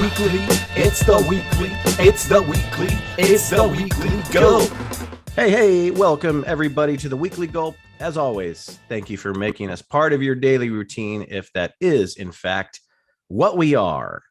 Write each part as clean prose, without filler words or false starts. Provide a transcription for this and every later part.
weekly, it's the weekly, it's the weekly, it's the weekly Gulp. Hey, welcome everybody to the Weekly Gulp. As always, thank you for making us part of your daily routine, if that is, in fact, what we are.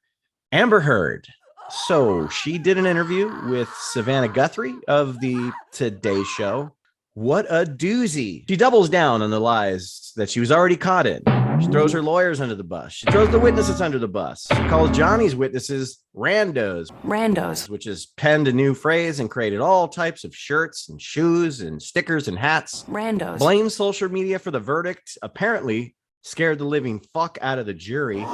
Amber Heard. So she did an interview with Savannah Guthrie of the Today Show. What a doozy. She doubles down on the lies that she was already caught in. She throws her lawyers under the bus. She throws the witnesses under the bus. She calls Johnny's witnesses randos, which has penned a new phrase and created all types of shirts and shoes and stickers and hats. Randos. Blames social media for the verdict. Apparently scared the living fuck out of the jury.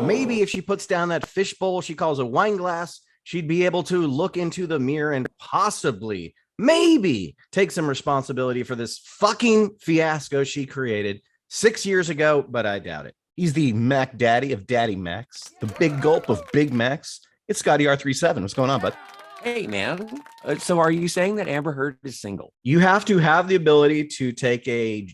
Maybe if she puts down that fishbowl she calls a wine glass, she'd be able to look into the mirror and possibly, maybe, take some responsibility for this fucking fiasco she created 6 years ago, but I doubt it. He's the Mac Daddy of Daddy Macs, the big gulp of Big Macs. It's Scotty R37. What's going on, bud? Hey, man. So are you saying that Amber Heard is single? You have to have the ability to take a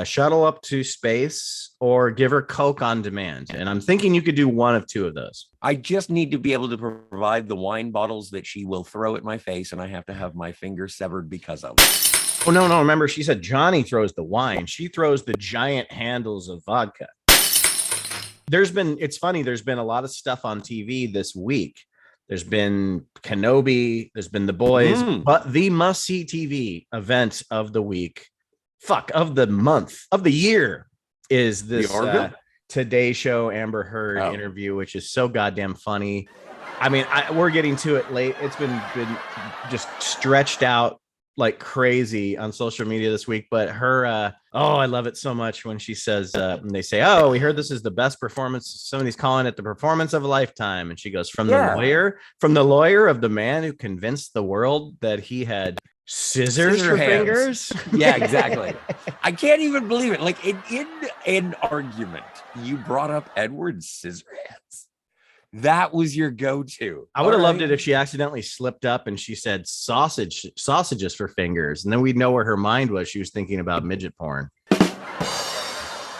shuttle up to space or give her Coke on demand. And I'm thinking you could do one of two of those. I just need to be able to provide the wine bottles that she will throw at my face, and I have to have my finger severed because of it. Oh, no. Remember, she said Johnny throws the wine. She throws the giant handles of vodka. It's funny, there's been a lot of stuff on TV this week. There's been Kenobi, there's been The Boys, but the must-see TV event of the week, of the month, of the year, is this Today Show Amber Heard interview, which is so goddamn funny. I mean, we're getting to it late. It's been just stretched out like crazy on social media this week, but her I love it so much when she says when they say, oh, we heard this is the best performance, somebody's calling it the performance of a lifetime, and she goes, from the lawyer of the man who convinced the world that he had scissors for fingers. Yeah, exactly. I can't even believe it. Like in an argument, you brought up Edward Scissorhands. That was your go-to. I would have loved it if she accidentally slipped up and she said sausages for fingers, and then we'd know where her mind was. She was thinking about midget porn.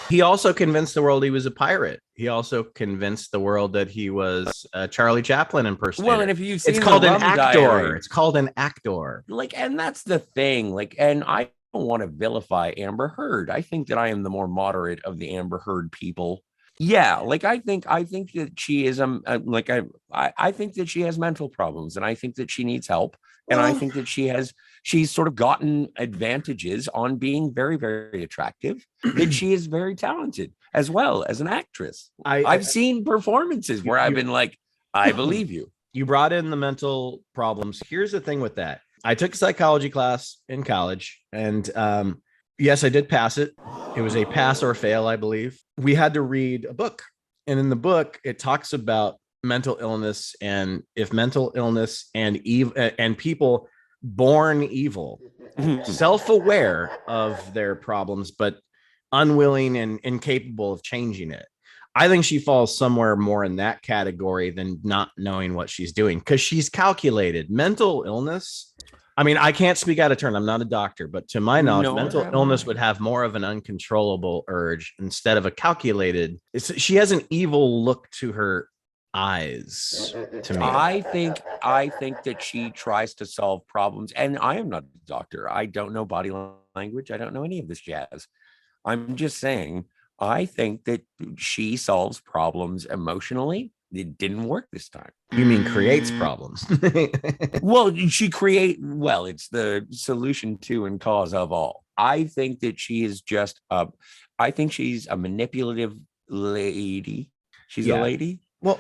He also convinced the world he was a pirate. He also convinced the world that he was a Charlie Chaplin impersonator. Well, and if you've seen it's called an actor. Diary. It's called an actor. Like, and that's the thing. Like, and I don't want to vilify Amber Heard. I think that I am the more moderate of the Amber Heard people. Yeah, like I think that she is I think that she has mental problems, and I think that she needs help, and I think that she's sort of gotten advantages on being very, very attractive. That she is very talented as well as an actress. I've seen performances where I've been like, I believe you. You brought in the mental problems. Here's the thing with that. I took a psychology class in college, and yes, I did pass it. It was a pass or fail, I believe. We had to read a book. And in the book, it talks about mental illness, and if mental illness and people born evil, self-aware of their problems, but unwilling and incapable of changing it. I think she falls somewhere more in that category than not knowing what she's doing, because she's calculated. Mental illness, I mean, I can't speak out of turn. I'm not a doctor, but to my knowledge, mental illness would have more of an uncontrollable urge instead of a calculated. She has an evil look to her eyes, to me. I think that she tries to solve problems, and I am not a doctor. I don't know body language. I don't know any of this jazz. I'm just saying, I think that she solves problems emotionally. It didn't work this time. You mean creates problems? Well, it's the solution to and cause of all. I think that she is just I think she's a manipulative lady. She's a lady. Well,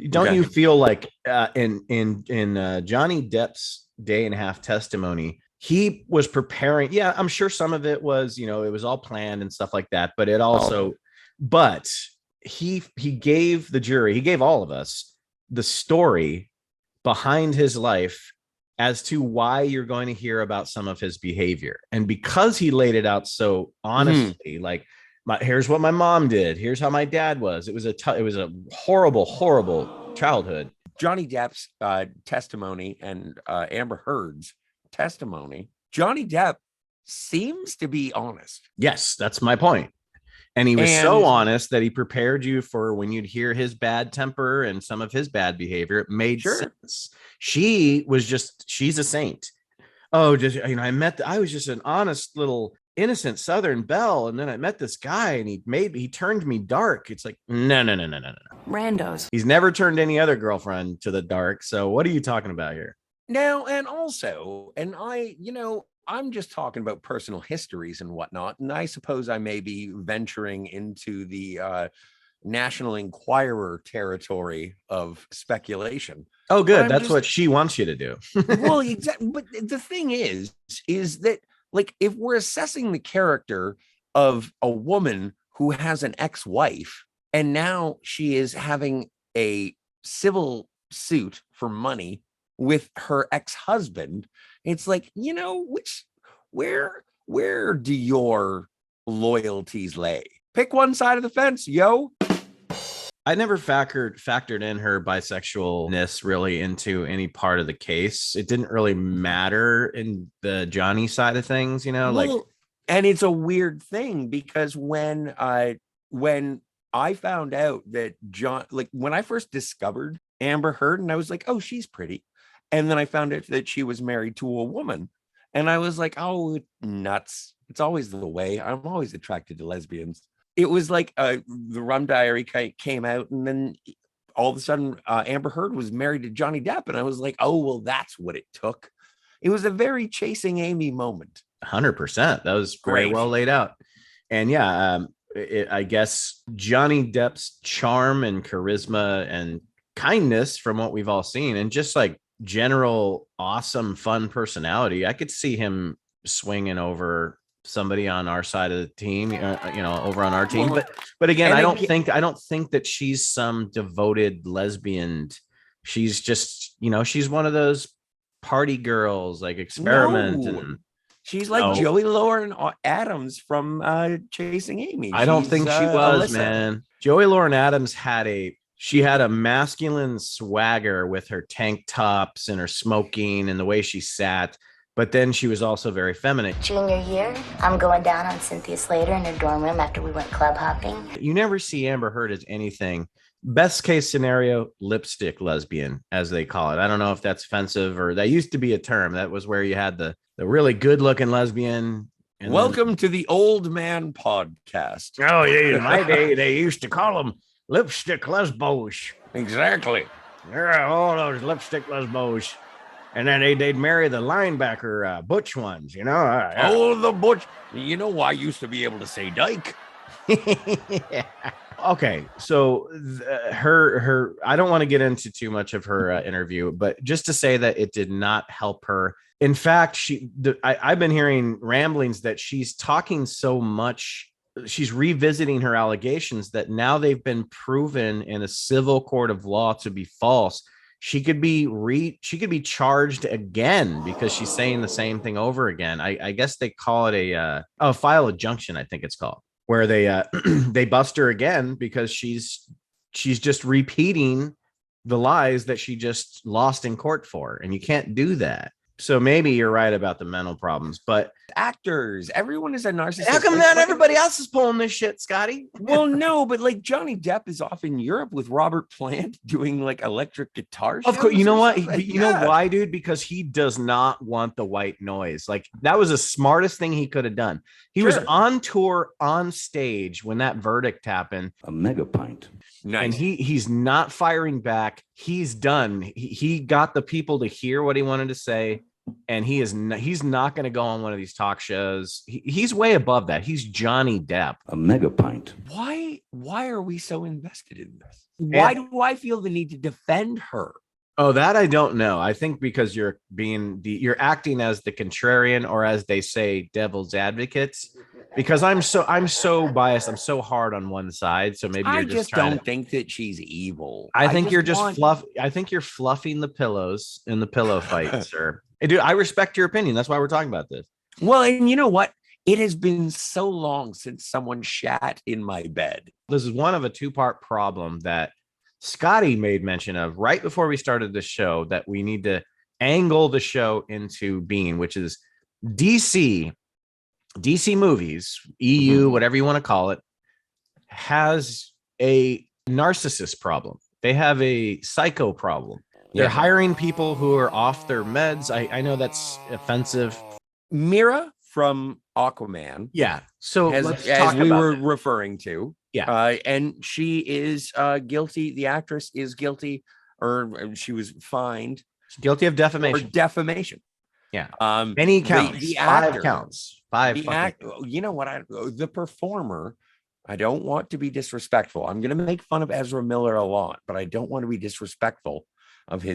don't you feel like in Johnny Depp's day and a half testimony, he was preparing? Yeah, I'm sure some of it was, it was all planned and stuff like that, but it also, he gave the jury, he gave all of us the story behind his life as to why you're going to hear about some of his behavior. And because he laid it out so honestly, like, here's what my mom did, here's how my dad was. It was a horrible childhood. Johnny Depp's testimony and Amber Heard's testimony, Johnny Depp seems to be honest. Yes, that's my point. And he was so And honest that he prepared you for when you'd hear his bad temper and some of his bad behavior. It made sure. sense. She's a saint. I was just an honest little innocent Southern belle. And then I met this guy and he turned me dark. It's like, no. Randos. He's never turned any other girlfriend to the dark. So what are you talking about here? Now, and also, and I'm just talking about personal histories and whatnot. And I suppose I may be venturing into the National Enquirer territory of speculation. Oh, good. That's what she wants you to do. Well, exactly. But the thing is that, like, if we're assessing the character of a woman who has an ex-wife and now she is having a civil suit for money with her ex-husband, it's like, where do your loyalties lay? Pick one side of the fence, yo. I never factored in her bisexualness really into any part of the case. It didn't really matter in the Johnny side of things, and it's a weird thing because when I found out that when I first discovered Amber Heard, and I was like, oh, she's pretty. And then I found out that she was married to a woman. And I was like, oh, nuts. It's always the way. I'm always attracted to lesbians. It was like the Rum Diary came out, and then all of a sudden Amber Heard was married to Johnny Depp. And I was like, oh, well, that's what it took. It was a very Chasing Amy moment. 100%. That was very well laid out. And yeah, I guess Johnny Depp's charm and charisma and kindness from what we've all seen, and just like general awesome fun personality, I could see him swinging over somebody on our side of the team, over on our team. But again, I don't think that she's some devoted lesbian. She's just, she's one of those party girls, like experiment. And she's like Joey Lauren Adams from Chasing Amy. I don't think she was, Alyssa. Man. Joey Lauren Adams had a masculine swagger with her tank tops and her smoking and the way she sat. But then she was also very feminine. Junior year, I'm going down on Cynthia Slater in her dorm room after we went club hopping. You never see Amber Heard as anything. Best case scenario, lipstick lesbian, as they call it. I don't know if that's offensive, or that used to be a term. That was where you had the really good looking lesbian. Welcome to the Old Man Podcast. Oh, yeah. In my day, they used to call them lipstick lesbos. Exactly. Yeah, all those lipstick lesbos. And then they'd marry the linebacker, butch ones, Oh, the butch. I used to be able to say dyke. Yeah. Okay, so her I don't want to get into too much of her interview, but just to say that it did not help her. In fact, I've been hearing ramblings that she's talking so much, she's revisiting her allegations that now they've been proven in a civil court of law to be false. She could be charged again because she's saying the same thing over again. I guess they call it a file adjunction, I think it's called, where they they bust her again because she's just repeating the lies that she just lost in court for, and you can't do that. So maybe you're right about the mental problems, but actors, everyone is a narcissist. How come not everybody else is pulling this shit, Scotty? Well, no, but like Johnny Depp is off in Europe with Robert Plant doing like electric guitar shows. Of course, you know what? You know why, dude? Because he does not want the white noise. Like, that was the smartest thing he could have done. He was on tour, on stage when that verdict happened. A mega pint. Nice. And he's not firing back. He's done. He got the people to hear what he wanted to say, and he's not going to go on one of these talk shows. He's way above that. He's Johnny Depp. A mega pint. Why are we so invested in this? Why do I feel the need to defend her? Oh, that I don't know. I think because you're acting as the contrarian, or as they say, devil's advocate. Because I'm so biased. I'm so hard on one side. So maybe I just don't think that she's evil. I think you're just I think you're fluffing the pillows in the pillow fight, sir. Dude, I respect your opinion. That's why we're talking about this. Well, and you know what? It has been so long since someone shat in my bed. This is one of a two-part problem that Scotty made mention of right before we started the show, that we need to angle the show into being, which is DC movies, EU, whatever you want to call it, has a narcissist problem. They have a psycho problem. They're Yeah. hiring people who are off their meds. I know that's offensive. Mira from Aquaman, Yeah. So let's as talk we about were that. referring to, Yeah. and she is guilty. The actress is guilty, or she was fined She's guilty of for defamation. defamation. Yeah. Um, Many counts. The 5 actor, counts. 5 the fucking act. You know what? The performer. I don't want to be disrespectful. I'm going to make fun of Ezra Miller a lot, but I don't want to be disrespectful of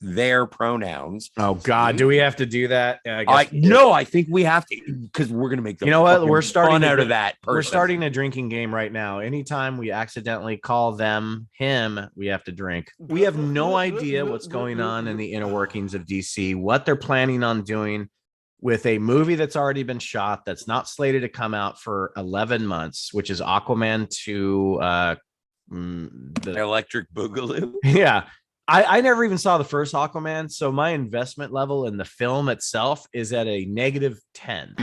their pronouns. Oh God, do we have to do that? I guess I think we have to, because we're going to make the you know what? We're fun starting out of that person. We're starting a drinking game right now. Anytime we accidentally call them him, we have to drink. We have no idea what's going on in the inner workings of DC, what they're planning on doing with a movie that's already been shot, that's not slated to come out for 11 months, which is Aquaman 2, the Electric Boogaloo. Yeah. I never even saw the first Aquaman, so my investment level in the film itself is at a -10.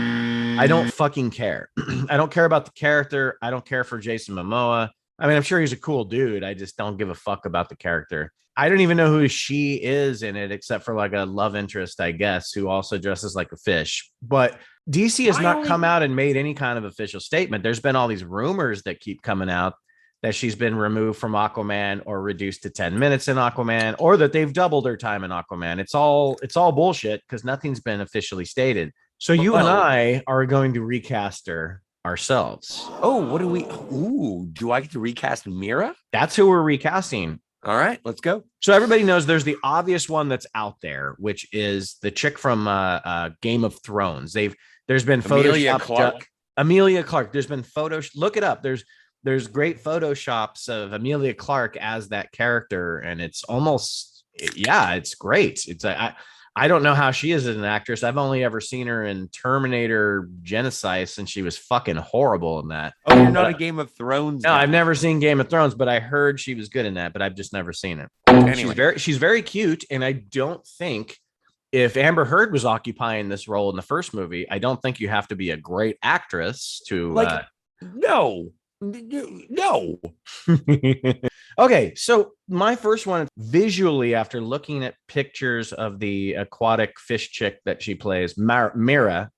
I don't fucking care. I don't care about the character. I don't care for Jason Momoa. I mean, I'm sure he's a cool dude. I just don't give a fuck about the character. I don't even know who she is in it, except for like a love interest, I guess, who also dresses like a fish. But DC has not come out and made any kind of official statement. There's been all these rumors that keep coming out that she's been removed from Aquaman or reduced to 10 minutes in Aquaman, or that they've doubled her time in Aquaman. It's all bullshit because nothing's been officially stated. So you and I are going to recast her ourselves. Oh, what do we? Ooh, do I get to recast Mira? That's who we're recasting. All right, let's go. So everybody knows there's the obvious one that's out there, which is the chick from Game of Thrones. There's been Emilia Clarke. Emilia Clarke. There's been photos. Look it up. There's great photoshops of Emilia Clarke as that character, and it's almost, yeah, it's great. I don't know how she is as an actress. I've only ever seen her in Terminator Genesis, and she was fucking horrible in that. Oh, you're not a Game of Thrones No, guy. I've never seen Game of Thrones, but I heard she was good in that, but I've just never seen it. Anyway. She's very cute, and I don't think if Amber Heard was occupying this role in the first movie, I don't think you have to be a great actress to No. Okay, so my first one visually, after looking at pictures of the aquatic fish chick that she plays, Mira,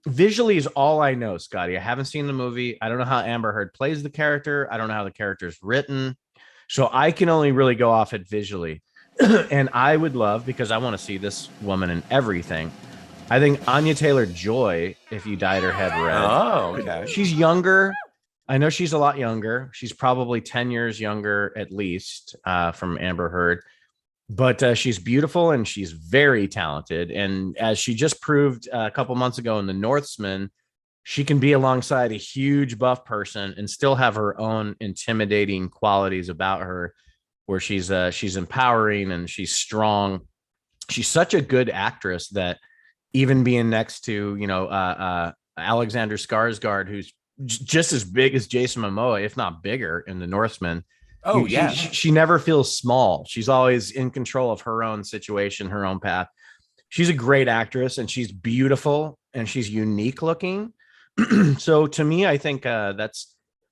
visually is all I know, Scotty. I haven't seen the movie. I don't know how Amber Heard plays the character. I don't know how the character is written. So I can only really go off it visually. And I would love, because I want to see this woman in everything, I think Anya Taylor-Joy, if you dyed her head red. Oh, okay. She's younger. I know she's a lot younger. She's probably 10 years younger, at least, from Amber Heard. But she's beautiful and she's very talented. And as she just proved a couple months ago in The Northman, she can be alongside a huge buff person and still have her own intimidating qualities about her, where she's empowering and she's strong. She's such a good actress that even being next to, Alexander Skarsgård, who's just as big as Jason Momoa, if not bigger, in The Northman. Oh, yeah. She never feels small. She's always in control of her own situation, her own path. She's a great actress, and she's beautiful, and she's unique looking. So to me, I think I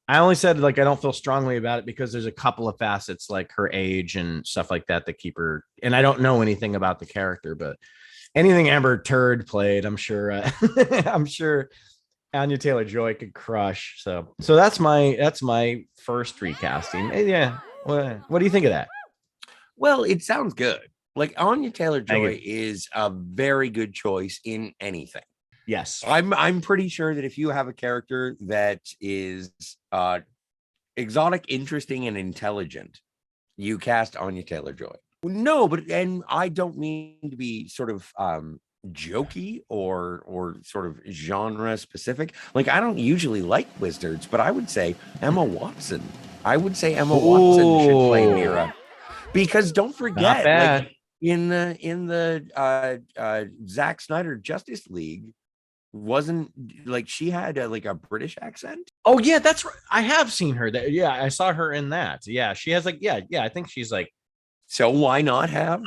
only said I don't feel strongly about it because there's a couple of facets like her age and stuff like that keep her, and I don't know anything about the character, but anything Amber Turd played, I'm sure I'm sure Anya Taylor-Joy could crush. So that's my first recasting. Yeah. What do you think of that? Well, it sounds good. Like Anya Taylor-Joy is a very good choice in anything. Yes. I'm pretty sure that if you have a character that is exotic, interesting, and intelligent, you cast Anya Taylor-Joy. No, and I don't mean to be sort of jokey or sort of genre specific. Like, I don't usually like wizards, but I would say Emma Watson. Watson should play Mira, because don't forget, like, in the Zack Snyder Justice League, wasn't like she had a British accent? Oh yeah, that's right. I have seen her. Yeah, I saw her in that. Yeah, she has I think she's like. So why not have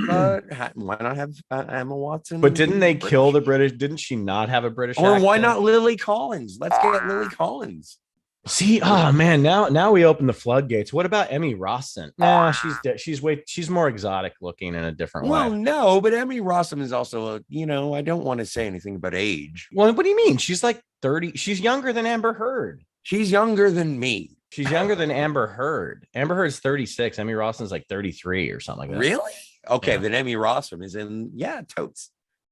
Emma Watson? But didn't they kill the British? Didn't she not have a British Or accent? why not Lily Collins? Let's get Lily Collins. See, oh man, now we open the floodgates. What about Emmy Rossum? Nah, she's more exotic looking in a different Well, way. no, but Emmy Rossum is also I don't want to say anything about age. Well, what do you mean? She's like 30. She's younger than Amber Heard. She's younger than me. She's younger than Amber Heard. Amber Heard's 36. Emmy Rossum's like 33 or something like that. Really? Okay, Yeah. then Emmy Rossum is in, totes.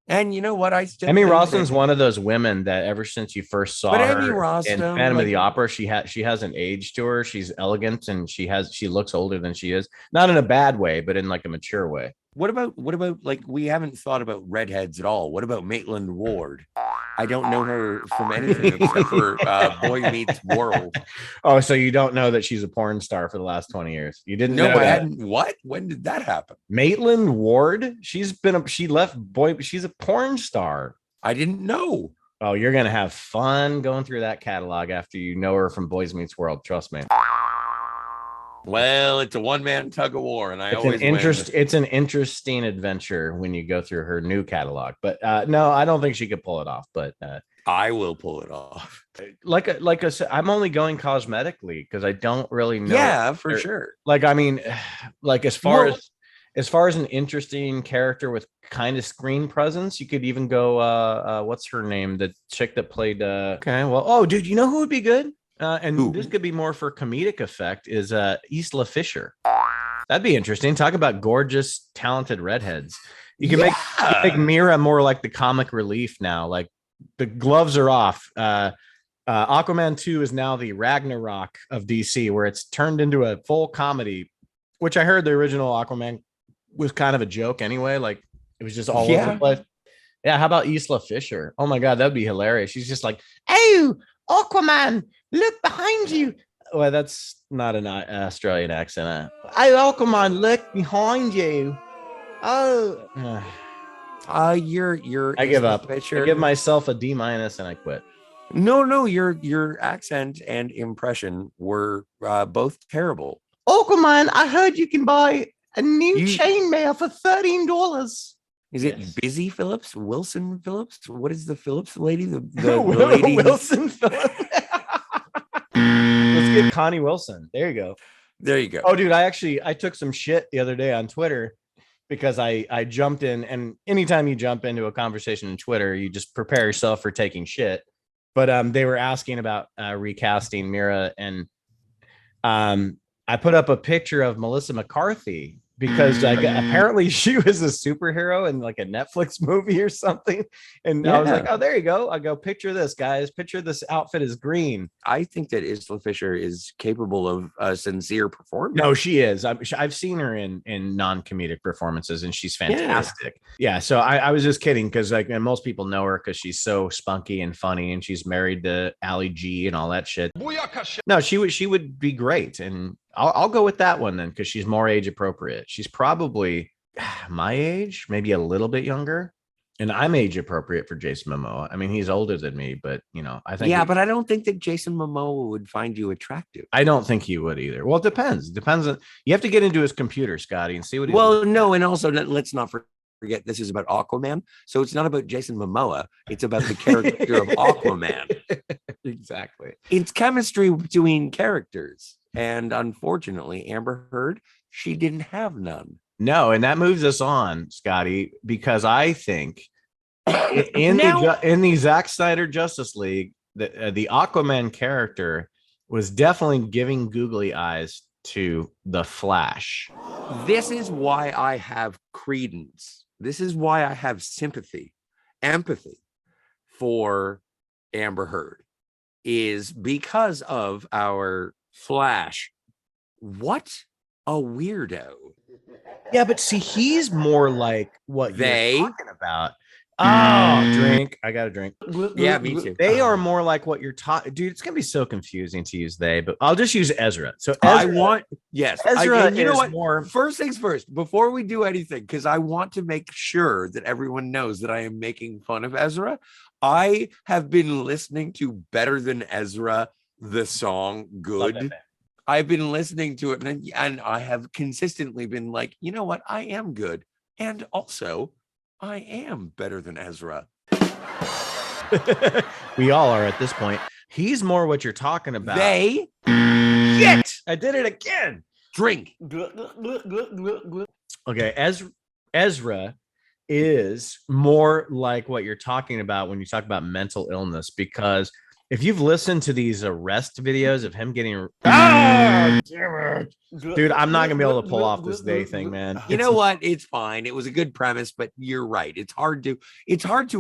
And you know what? I still Emmy think Rossum's one of those women that ever since you first saw But her Emmy Rossum, in Phantom of the like- Opera, she has an age to her. She's elegant and she looks older than she is. Not in a bad way, but in like a mature way. What about like we haven't thought about redheads at all? What about Maitland Ward? I don't know her from anything except for Boy Meets World. Oh, so you don't know that she's a porn star for the last 20 years? You didn't No, know I that? hadn't. What? When did that happen? Maitland Ward? She left Boy, she's a porn star. I didn't know. Oh, you're gonna have fun going through that catalog after you know her from Boys Meets World. Trust me. Well, it's a one-man tug of war, and It's an interesting adventure when you go through her new catalog. But no, I don't think she could pull it off. But I will pull it off. like I said, I'm only going cosmetically because I don't really know. Yeah, for sure. Like, I mean, like as far as an interesting character with kind of screen presence, you could even go. What's her name? The chick that played. Okay, well, oh, dude, you know who would be good? And Who? This could be more for comedic effect. Is Isla Fisher? That'd be interesting. Talk about gorgeous, talented redheads. You can make Mira more like the comic relief now. Like the gloves are off. Aquaman 2 is now the Ragnarok of DC, where it's turned into a full comedy, which I heard the original Aquaman was kind of a joke anyway. Like it was just all over the place. Yeah, how about Isla Fisher? Oh my God, that'd be hilarious. She's just like, "Oh, Aquaman, look behind you." Well, that's not an Australian accent. Oh, Aquaman, look behind you. Oh, You're. I give up. Fisher. I give myself a D- and I quit. No, your accent and impression were both terrible. Aquaman, I heard you can buy a new chainmail for $13. Is it Yes. Busy Phillips? Wilson Phillips? What is the Phillips lady? The Lady lady. Wilson Phillips. Let's get Connie Wilson. There you go. There you go. Oh, dude, I took some shit the other day on Twitter because I jumped in, and anytime you jump into a conversation in Twitter, you just prepare yourself for taking shit. But they were asking about recasting Mira, and I put up a picture of Melissa McCarthy because apparently she was a superhero in like a Netflix movie or something. And I was like, oh, there you go. I go, picture this, guys. Picture this outfit is green. I think that Isla Fisher is capable of a sincere performance. No, she is. I've seen her in non-comedic performances, and she's fantastic. Yeah. So I was just kidding because like and most people know her because she's so spunky and funny, and she's married to Ali G and all that shit. No, she would be great, and I'll go with that one then because she's more age appropriate. She's probably my age, maybe a little bit younger. And I'm age appropriate for Jason Momoa. I mean, he's older than me, but I think. Yeah, but I don't think that Jason Momoa would find you attractive. I don't think he would either. Well, it depends. Depends on. You have to get into his computer, Scotty, and see what. No, and also let's not forget this is about Aquaman, so it's not about Jason Momoa. It's about the character of Aquaman. Exactly. It's chemistry between characters, and unfortunately, Amber Heard, she didn't have none. No, and that moves us on, Scotty, because I think in the Zack Snyder Justice League, the Aquaman character was definitely giving googly eyes to the Flash. This is why I have credence. This is why I have sympathy, empathy for Amber Heard, is because of our Flash. What a weirdo. Yeah, but see, he's more like what you're talking about. Oh, drink. I got a drink. Yeah, me too. They are more like what you're talking. Dude, it's going to be so confusing to use they, but I'll just use Ezra. So Ezra, Ezra you know what? More. First things first, before we do anything, because I want to make sure that everyone knows that I am making fun of Ezra. I have been listening to Better Than Ezra, the song Good. I've been listening to it and I have consistently been like, you know what? I am good. And also, I am better than Ezra. We all are at this point. He's more what you're talking about. They Shit! I did it again. drink. Okay, Ezra is more like what you're talking about when you talk about mental illness, because if you've listened to these arrest videos of him getting dude, I'm not gonna be able to pull off this day thing, man. You know what? It's fine. It was a good premise, but you're right. It's hard to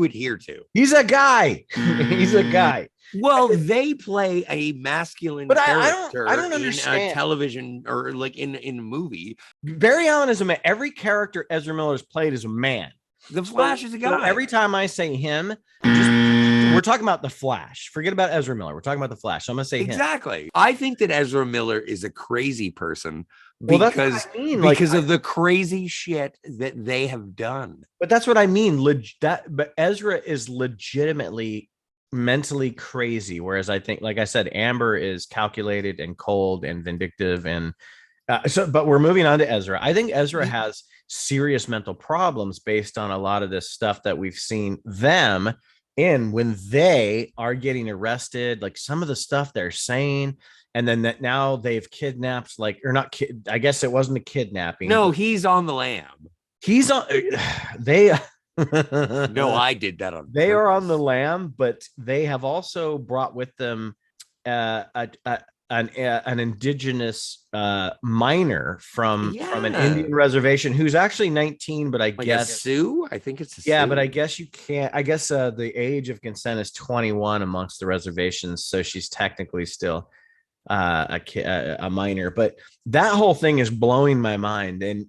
adhere to. He's a guy. He's a guy. Well, they play a masculine But character I don't in understand. a television or like in a movie. Barry Allen is a man. Every character Ezra Miller's played is a man. The Flash is a guy. So every time I say him, we're talking about the Flash. Forget about Ezra Miller. We're talking about the Flash. So I'm gonna say him. Exactly. I think that Ezra Miller is a crazy person Well, that's because what I mean. because of the crazy shit that they have done. But that's what I mean. But Ezra is legitimately mentally crazy, whereas I think, like I said, Amber is calculated and cold and vindictive, and but we're moving on to Ezra. I think Ezra has serious mental problems based on a lot of this stuff that we've seen them in when they are getting arrested, like some of the stuff they're saying, and then that now they've kidnapped, like, or not I guess it wasn't a kidnapping. No, he's on the lam. He's on they No, I did that on they are on purpose. the lam, but they have also brought with them an indigenous miner from an Indian reservation who's actually 19, but I like guess a Sioux. I think it's a yeah, Sioux. but I guess you can't. I guess the age of consent is 21 amongst the reservations, so she's technically still a minor. But that whole thing is blowing my mind. And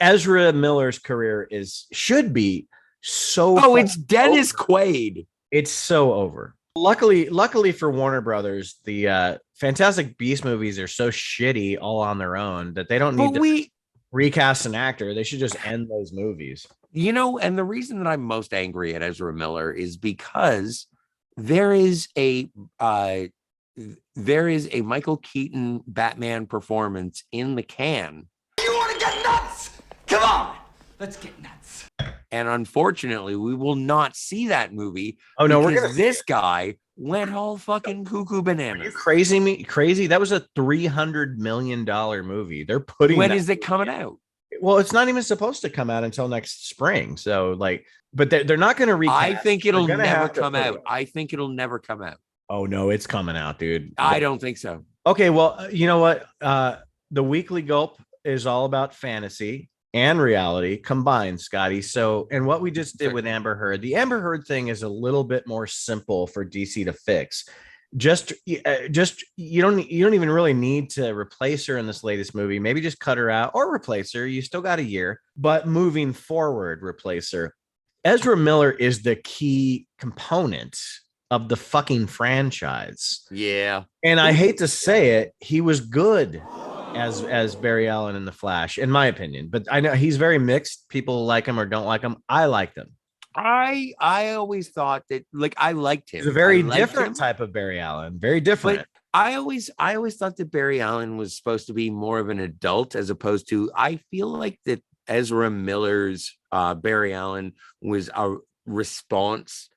Ezra Miller's career should be so. Oh, it's Dennis over. Quaid. It's so over. Luckily for Warner Brothers, the Fantastic Beast movies are so shitty all on their own that they don't need to recast an actor. They should just end those movies. You know, and the reason that I'm most angry at Ezra Miller is because there is a Michael Keaton Batman performance in the can. You want to get nuts? Come on, let's get nuts. And unfortunately, we will not see that movie. Oh no, this guy went all fucking cuckoo bananas. Are you crazy? That was a $300 million movie. They're putting. When is it coming out? Well, it's not even supposed to come out until next spring. So, like, but they're not going to recast. I think it'll never come out. I think it'll never come out. Oh no, it's coming out, dude. I don't think so. Okay, well, you know what? The Weekly Gulp is all about fantasy and reality combined, Scotty. So, and what we just did with Amber Heard, the Amber Heard thing is a little bit more simple for DC to fix. Just you don't even really need to replace her in this latest movie. Maybe just cut her out or replace her. You still got a year, but moving forward, replace her. Ezra Miller is the key component of the fucking franchise. Yeah. And I hate to say it, he was good as Barry Allen in The Flash, in my opinion. But I know he's very mixed. People like him or don't like him. I like them. I always thought that, like, I liked him. He's a very different type of Barry Allen. Very different. But I always thought that Barry Allen was supposed to be more of an adult, as opposed to, I feel like that Ezra Miller's Barry Allen was a response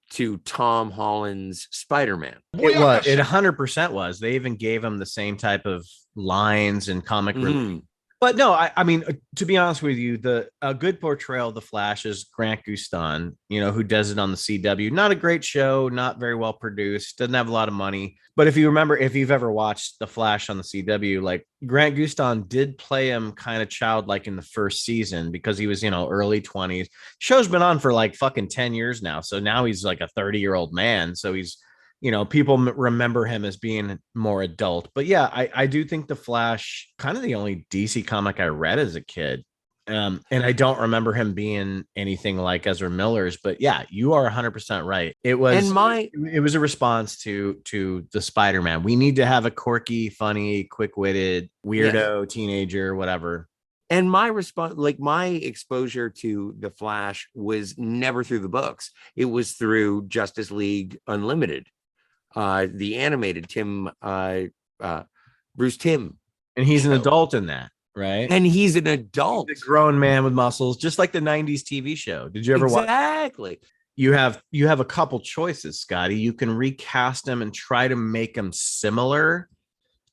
to Tom Holland's Spider-Man. It was. It 100% was. They even gave him the same type of lines and comic relief. But no, I mean, to be honest with you, a good portrayal of the Flash is Grant Gustin, who does it on the CW. Not a great show, not very well produced, doesn't have a lot of money. But if you remember, if you've ever watched the Flash on the CW, like Grant Gustin did play him kind of childlike in the first season because he was, early 20s. Show's been on for like fucking 10 years now. So now he's like a 30-year-old man. So he's, people remember him as being more adult. But yeah, I do think the Flash, kind of the only DC comic I read as a kid. And I don't remember him being anything like Ezra Miller's, but yeah, you are 100% right. It was a response to the Spider-Man. We need to have a quirky, funny, quick-witted, weirdo teenager, whatever. And my response, like my exposure to the Flash, was never through the books. It was through Justice League Unlimited. The animated Bruce Timm. And he's an adult in that, right? And he's an adult. He's a grown man with muscles, just like the 90s TV show. Did you ever watch? Exactly. you have a couple choices, Scotty. You can recast him and try to make him similar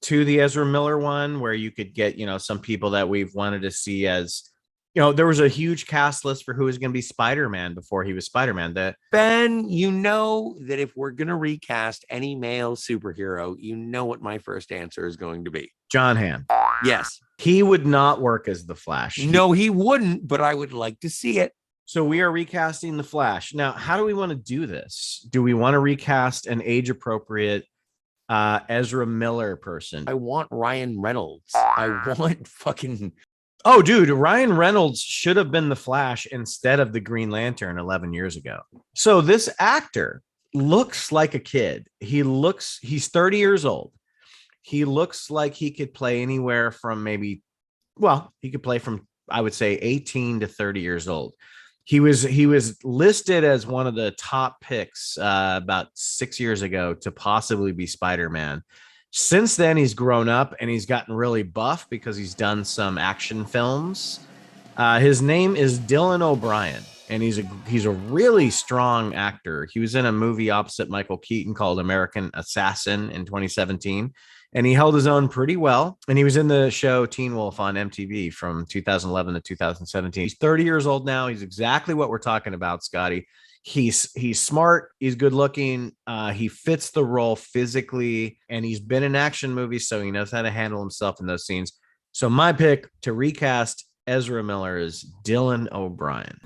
to the Ezra Miller one, where you could get, some people that we've wanted to see as, there was a huge cast list for who was going to be Spider-Man before he was Spider-Man. Ben, you know that if we're going to recast any male superhero, you know what my first answer is going to be. John Hamm. Yes. He would not work as the Flash. No, he wouldn't, but I would like to see it. So we are recasting the Flash. Now, how do we want to do this? Do we want to recast an age-appropriate Ezra Miller person? I want Ryan Reynolds. I want fucking... Oh, dude, Ryan Reynolds should have been the Flash instead of the Green Lantern 11 years ago. So this actor looks like a kid. He's 30 years old. He looks like he could play anywhere from he could play from, I would say, 18 to 30 years old. He was listed as one of the top picks about 6 years ago to possibly be Spider-Man. Since then, he's grown up and he's gotten really buff because he's done some action films. His name is Dylan O'Brien, and he's a really strong actor. He was in a movie opposite Michael Keaton called American Assassin in 2017, and he held his own pretty well. And he was in the show Teen Wolf on MTV from 2011 to 2017. He's 30 years old now. He's exactly what we're talking about, Scotty. He's smart. He's good looking. He fits the role physically, and he's been in action movies, so he knows how to handle himself in those scenes. So my pick to recast Ezra Miller is Dylan O'Brien.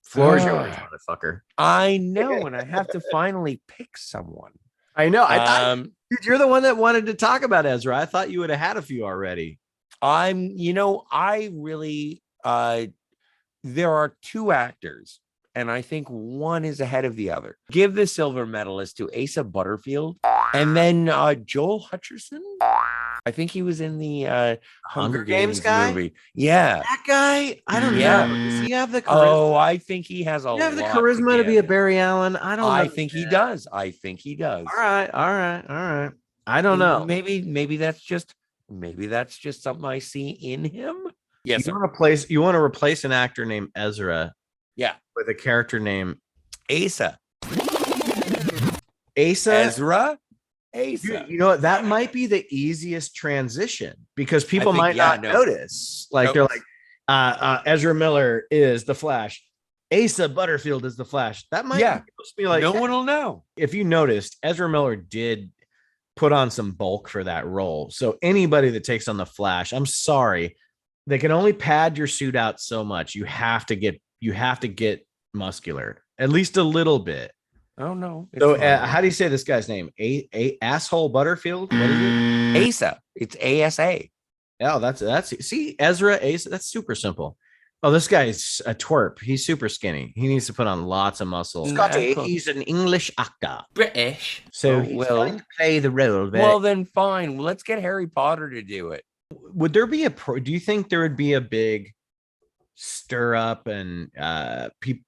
Floor is yours, motherfucker. I know, and I have to finally pick someone. I know. I thought, dude, you're the one that wanted to talk about Ezra. I thought you would have had a few already. I really, there are two actors, and I think one is ahead of the other. Give the silver medalist to Asa Butterfield, and then Joel Hutcherson. I think he was in the Hunger Games guy movie. Yeah, that guy. I don't know. Does he have the charisma? Oh, I think he has a. You have the charisma to be a Barry Allen. I think he does. I think he does. All right. I don't know. Maybe that's just something I see in him. Yes. You want to replace an actor named Ezra. Yeah. With a character named Asa. Ezra. Asa. You know what? That might be the easiest transition because people might not notice. Like they're like, Ezra Miller is the Flash. Asa Butterfield is the Flash. That might be like no one will know. If you noticed, Ezra Miller did put on some bulk for that role. So anybody that takes on the Flash, I'm sorry, they can only pad your suit out so much. You have to get muscular, at least a little bit. Oh no. So how do you say this guy's name? A asshole Butterfield? What is it? Asa. It's ASA. Oh, that's see, Ezra Asa. That's super simple. Oh, this guy's a twerp. He's super skinny. He needs to put on lots of muscle. Scotty, he's an English actor. British. So he's going to play the role. Well, then fine. Let's get Harry Potter to do it. Would there be do you think there would be a big stir up and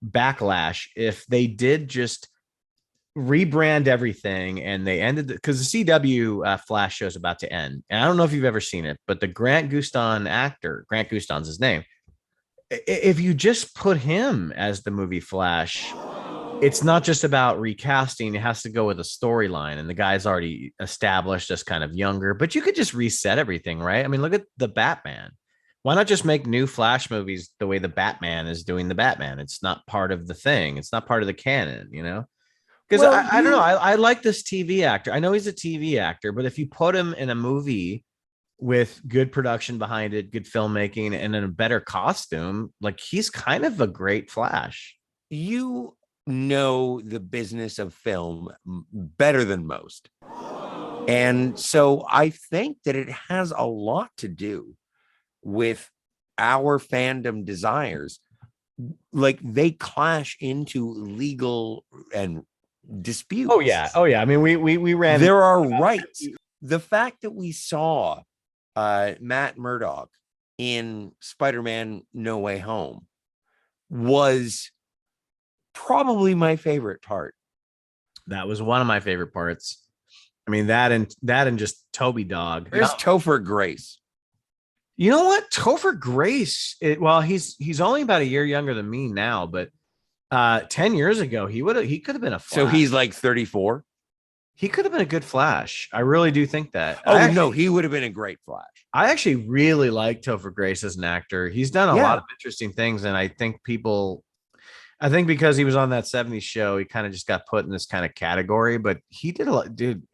backlash if they did just rebrand everything and they ended because the CW Flash show is about to end, and I don't know if you've ever seen it, but the Grant Gustin actor, Grant Gustin's his name, if you just put him as the movie Flash, it's not just about recasting, it has to go with a storyline, and the guy's already established as kind of younger, but you could just reset everything, right? I mean, look at the Batman. Why not just make new Flash movies the way the Batman is doing the Batman? It's not part of the thing, it's not part of the canon, you know? Because I don't know. I like this TV actor. I know he's a TV actor, but if you put him in a movie with good production behind it, good filmmaking, and in a better costume, like he's kind of a great Flash. You know the business of film better than most. And so I think that it has a lot to do with our fandom desires. Like they clash into legal and disputes. Oh yeah. I mean, we ran. There are rights. The fact that we saw Matt Murdock in Spider-Man No Way Home was probably my favorite part. That was one of my favorite parts. I mean, that and just Toby Dog. There's Topher Grace. You know what? Topher Grace, he's only about a year younger than me now, but 10 years ago, he could have been a Flash. So he's like 34. He could have been a good Flash. I really do think that. Oh, no, he would have been a great Flash. I actually really like Topher Grace as an actor. He's done a lot of interesting things, and I think because he was on that 70s show, he kind of just got put in this kind of category, but he did a lot, dude.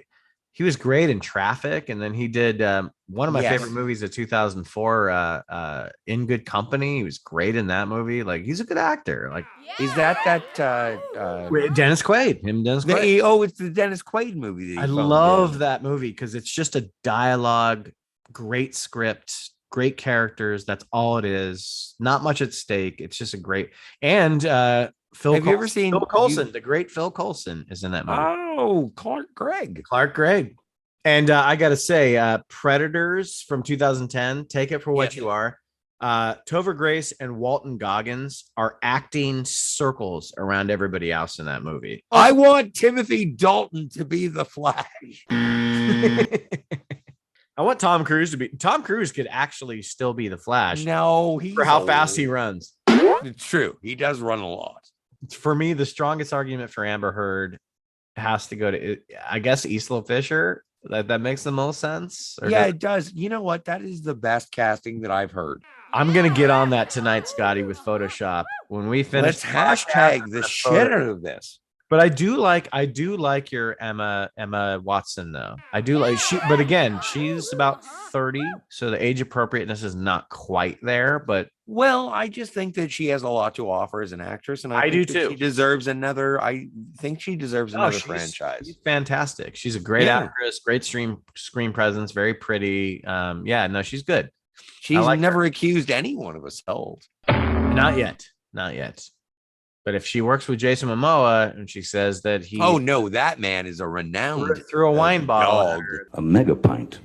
He was great in Traffic, and then he did one of my favorite movies of 2004, In Good Company. He was great in that movie. Like, he's a good actor. Like, is that Dennis Quaid? Dennis Quaid. It's the Dennis Quaid movie. I love that movie because it's just a dialogue, great script, great characters. That's all it is. Not much at stake. It's just a great Phil. Have you ever seen Phil Coulson? The great Phil Coulson is in that movie. Oh, Clark Gregg. And I gotta say, Predators from 2010. Take it for what you are. Topher Grace and Walton Goggins are acting circles around everybody else in that movie. I want Timothy Dalton to be the Flash. I want Tom Cruise to be. Tom Cruise could actually still be the Flash. No, for how fast he runs. It's true. He does run a lot. For me, the strongest argument for Amber Heard has to go to, I guess, Isla Fisher. That makes the most sense. It does. You know what? That is the best casting that I've heard. I'm gonna get on that tonight, Scotty, with Photoshop when we finish. Let's hashtag the shit out of this. But I do like your Emma Watson though. I do like but again, she's about 30, so the age appropriateness is not quite there. But I just think that she has a lot to offer as an actress, and I do too. She deserves another. I think she deserves another franchise. She's fantastic. She's a great actress, great screen presence, very pretty. She's good. She's never accused anyone of assault. Not yet. But if she works with Jason Momoa and she says that he... Oh, no, that man is a renowned... Threw a wine bottle. A mega pint.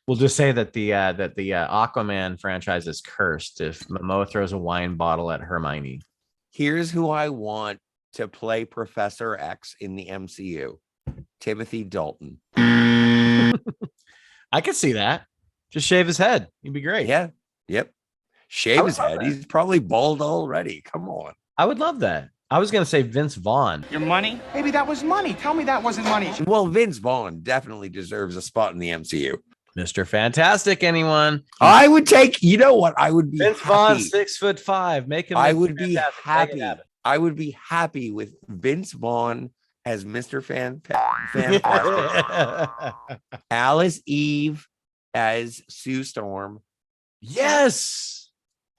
We'll just say that the Aquaman franchise is cursed if Momoa throws a wine bottle at Hermione. Here's who I want to play Professor X in the MCU. Timothy Dalton. I could see that. Just shave his head. He'd be great. Yeah. Yep. Shave his head. He's probably bald already. Come on. I would love that. I was going to say Vince Vaughn. Your money? Maybe that was money. Tell me that wasn't money. Well, Vince Vaughn definitely deserves a spot in the MCU. Mr. Fantastic, anyone? I would take, you know what? I would be Vince Vaughn, 6'5". Make him. I would be happy. I would be happy with Vince Vaughn as Mr. Fantastic. Alice Eve as Sue Storm. Yes.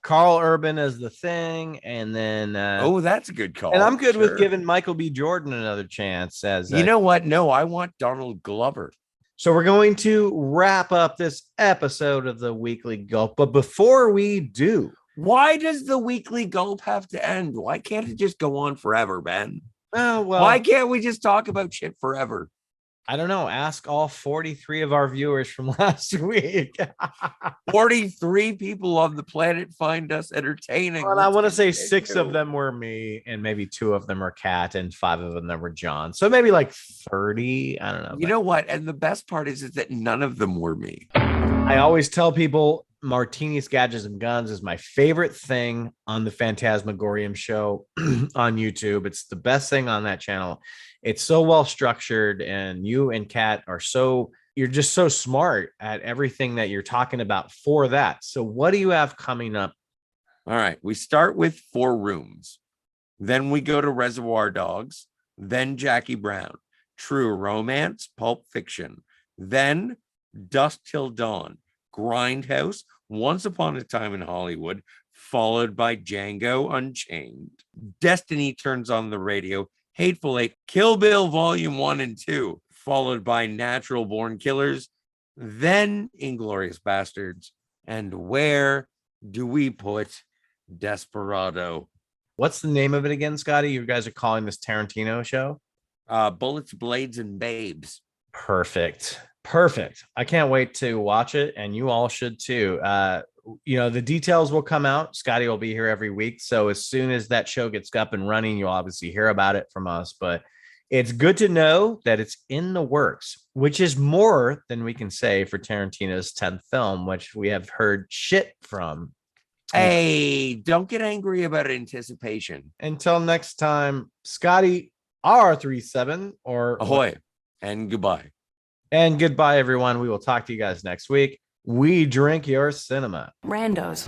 Carl Urban as the Thing, and then that's a good call. And I'm good with giving Michael B. Jordan another chance as you know what? No, I want Donald Glover. So we're going to wrap up this episode of the Weekly Gulp, but before we do, why does the Weekly Gulp have to end? Why can't it just go on forever, Ben? Oh, well, why can't we just talk about shit forever? I don't know. Ask all 43 of our viewers from last week. 43 people on the planet find us entertaining. Well, I want to say 6 of them were me, and maybe 2 of them were Kat, and 5 of them were John. So maybe like 30. I don't know. You know what? And the best part is that none of them were me. I always tell people Martinis, Gadgets, and Guns is my favorite thing on the Phantasmagorium show on YouTube. It's the best thing on that channel. It's so well structured, and you and Kat you're just so smart at everything that you're talking about for that. So what do you have coming up? All right. We start with 4 Rooms. Then we go to Reservoir Dogs. Then Jackie Brown. True Romance, Pulp Fiction. Then Dusk Till Dawn. Grindhouse, Once Upon a Time in Hollywood, followed by Django Unchained. Destiny Turns on the Radio. Hateful Eight, Kill Bill Volume 1 and 2, followed by Natural Born Killers, then Inglourious Bastards, and where do we put Desperado? What's the name of it again, Scotty? You guys are calling this Tarantino show? Bullets, Blades, and Babes. Perfect. I can't wait to watch it, and you all should too. The details will come out. Scotty will be here every week. So as soon as that show gets up and running, you'll obviously hear about it from us. But it's good to know that it's in the works, which is more than we can say for Tarantino's 10th film, which we have heard shit from Hey, don't get angry about anticipation. Until next time, Scotty R37 or Ahoy and goodbye. and goodbye, everyone. We will talk to you guys next week. We drink your cinema. Randos.